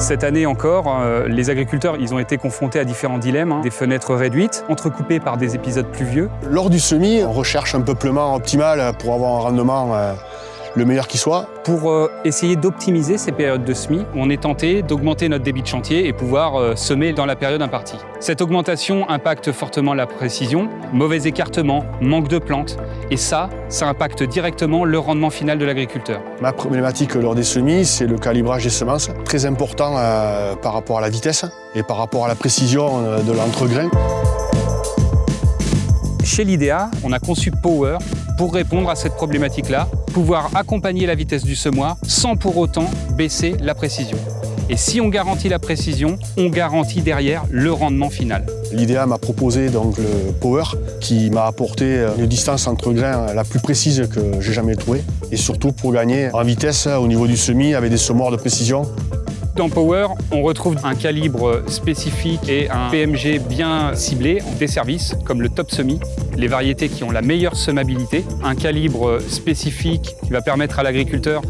Cette année encore, les agriculteurs ils ont été confrontés à différents dilemmes, des fenêtres réduites, entrecoupées par des épisodes pluvieux. Lors du semis, on recherche un peuplement optimal pour avoir un rendement le meilleur qui soit. Pour essayer d'optimiser ces périodes de semis, on est tenté d'augmenter notre débit de chantier et pouvoir semer dans la période impartie. Cette augmentation impacte fortement la précision, mauvais écartement, manque de plantes, et ça impacte directement le rendement final de l'agriculteur. Ma problématique lors des semis, c'est le calibrage des semences, très important par rapport à la vitesse et par rapport à la précision de l'entregrain. Chez l'IDEA, on a conçu Power pour répondre à cette problématique-là, pouvoir accompagner la vitesse du semoir sans pour autant baisser la précision. Et si on garantit la précision, on garantit derrière le rendement final. L'IDEA m'a proposé donc le Power qui m'a apporté une distance entre grains la plus précise que j'ai jamais trouvée et surtout pour gagner en vitesse au niveau du semis avec des semoirs de précision. Dans Power, on retrouve un calibre spécifique et un PMG bien ciblé, des services comme le Top Semi, les variétés qui ont la meilleure semabilité, un calibre spécifique qui va permettre à l'agriculteur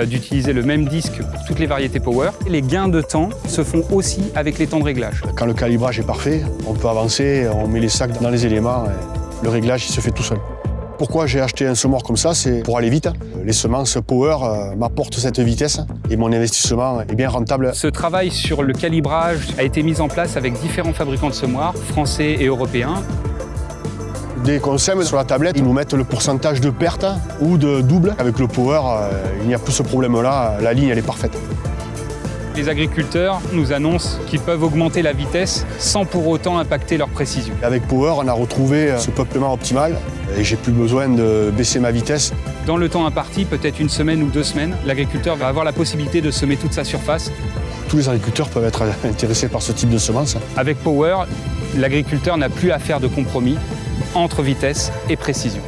d'utiliser le même disque pour toutes les variétés Power. Les gains de temps se font aussi avec les temps de réglage. Quand le calibrage est parfait, on peut avancer, on met les sacs dans les éléments et le réglage il se fait tout seul. Pourquoi j'ai acheté un semoir comme ça? C'est pour aller vite. Les semences Power m'apportent cette vitesse et mon investissement est bien rentable. Ce travail sur le calibrage a été mis en place avec différents fabricants de semoirs, français et européens. Dès qu'on sème sur la tablette, ils nous mettent le pourcentage de perte ou de double. Avec le Power, il n'y a plus ce problème-là, la ligne elle est parfaite. Les agriculteurs nous annoncent qu'ils peuvent augmenter la vitesse sans pour autant impacter leur précision. Avec Power, on a retrouvé ce peuplement optimal et j'ai plus besoin de baisser ma vitesse. Dans le temps imparti, peut-être une semaine ou 2 semaines, l'agriculteur va avoir la possibilité de semer toute sa surface. Tous les agriculteurs peuvent être intéressés par ce type de semence. Avec Power, l'agriculteur n'a plus à faire de compromis entre vitesse et précision.